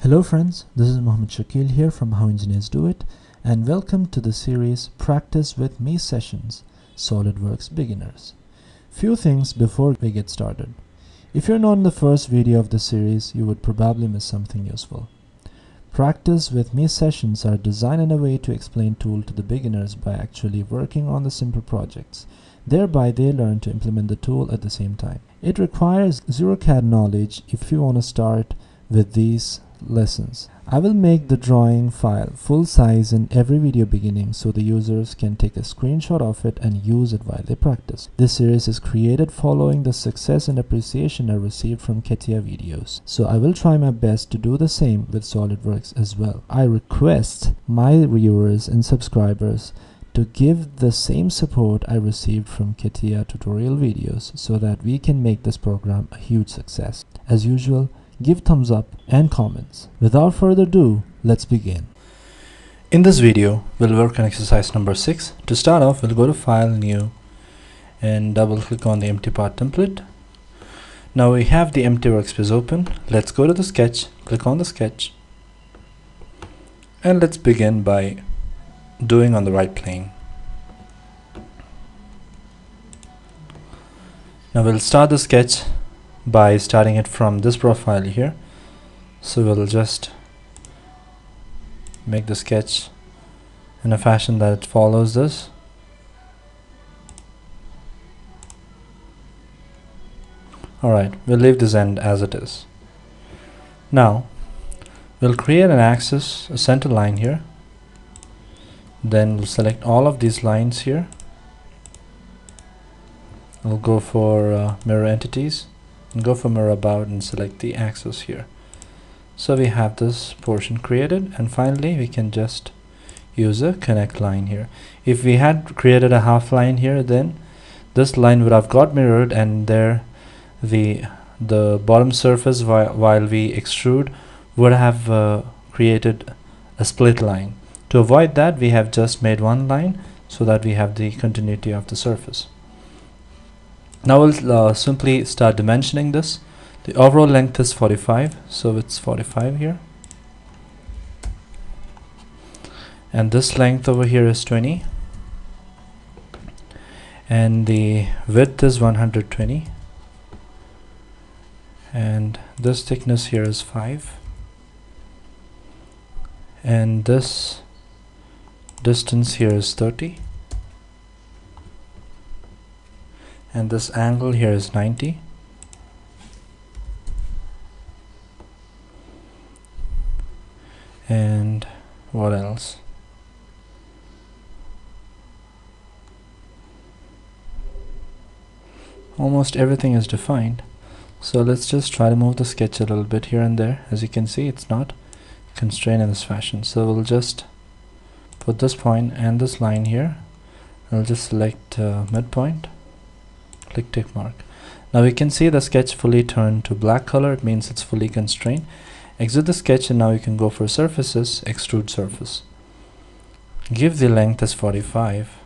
Hello friends, this is Mohammed Shakil here from How Engineers Do It, and welcome to the series Practice with Me Sessions, SolidWorks Beginners. Few things before we get started. If you're not in the first video of the series, you would probably miss something useful. Practice with Me sessions are designed in a way to explain tool to the beginners by actually working on the simple projects. Thereby they learn to implement the tool at the same time. It requires zero CAD knowledge if you want to start with these lessons. I will make the drawing file full size in every video beginning so the users can take a screenshot of it and use it while they practice. This series is created following the success and appreciation I received from CAPA videos, so I will try my best to do the same with SolidWorks as well. I request my viewers and subscribers to give the same support I received from CAPA tutorial videos so that we can make this program a huge success. As usual, give thumbs up and comments. Without further ado, let's begin. In this video, we'll work on exercise number 6. To start off, we'll go to File, New, and double click on the empty part template. Now we have the empty workspace open. Let's go to the sketch, click on the sketch, and let's begin by doing on the right plane. Now we'll start the sketch by starting it from this profile here. So we'll just make the sketch in a fashion that it follows this. Alright, we'll leave this end as it is. Now we'll create an axis, a center line here. Then we'll select all of these lines here. We'll go for mirror entities and go for mirror about and select the axis here. So we have this portion created, and finally we can just use a connect line here. If we had created a half line here, then this line would have got mirrored, and there the bottom surface while we extrude would have created a split line. To avoid that, we have just made one line so that we have the continuity of the surface. Now we'll simply start dimensioning this. The overall length is 45, so it's 45 here. And this length over here is 20. And the width is 120. And this thickness here is 5. And this distance here is 30. And this angle here is 90. And what else? Almost everything is defined. So let's just try to move the sketch a little bit here and there. As you can see, it's not constrained in this fashion. So we'll just put this point and this line here. I'll just select midpoint. Click tick mark. Now we can see the sketch fully turned to black color. It means it's fully constrained. Exit the sketch, and now you can go for surfaces, extrude surface. Give the length as 45.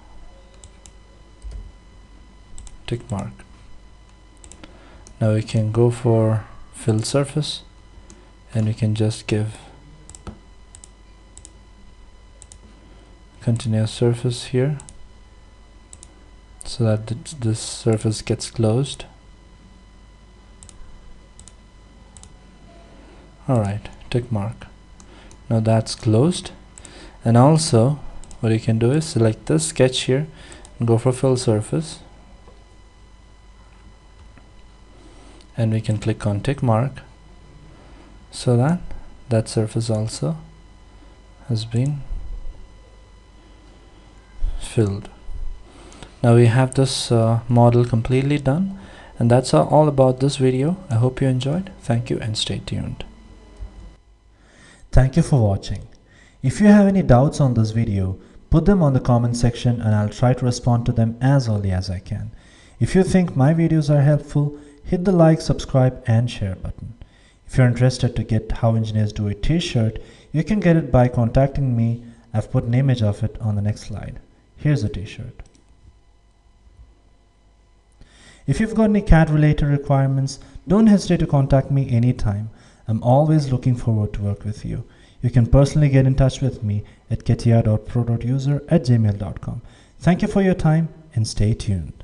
Tick mark. Now we can go for fill surface, and we can just give continuous surface here, so that this surface gets closed. Alright, tick mark. Now that's closed. And also what you can do is select this sketch here and go for fill surface, and we can click on tick mark so that that surface also has been filled. Now we have this model completely done, and that's all about this video. I hope you enjoyed. Thank you, and stay tuned. Thank you for watching. If you have any doubts on this video, put them on the comment section and I'll try to respond to them as early as I can. If you think my videos are helpful, hit the like, subscribe and share button. If you're interested to get How Engineers Do It t-shirt, you can get it by contacting me. I've put an image of it on the next slide. Here's a t-shirt. If you've got any CAD related requirements, don't hesitate to contact me anytime. I'm always looking forward to work with you. You can personally get in touch with me at ketia.pro.user@gmail.com. Thank you for your time and stay tuned.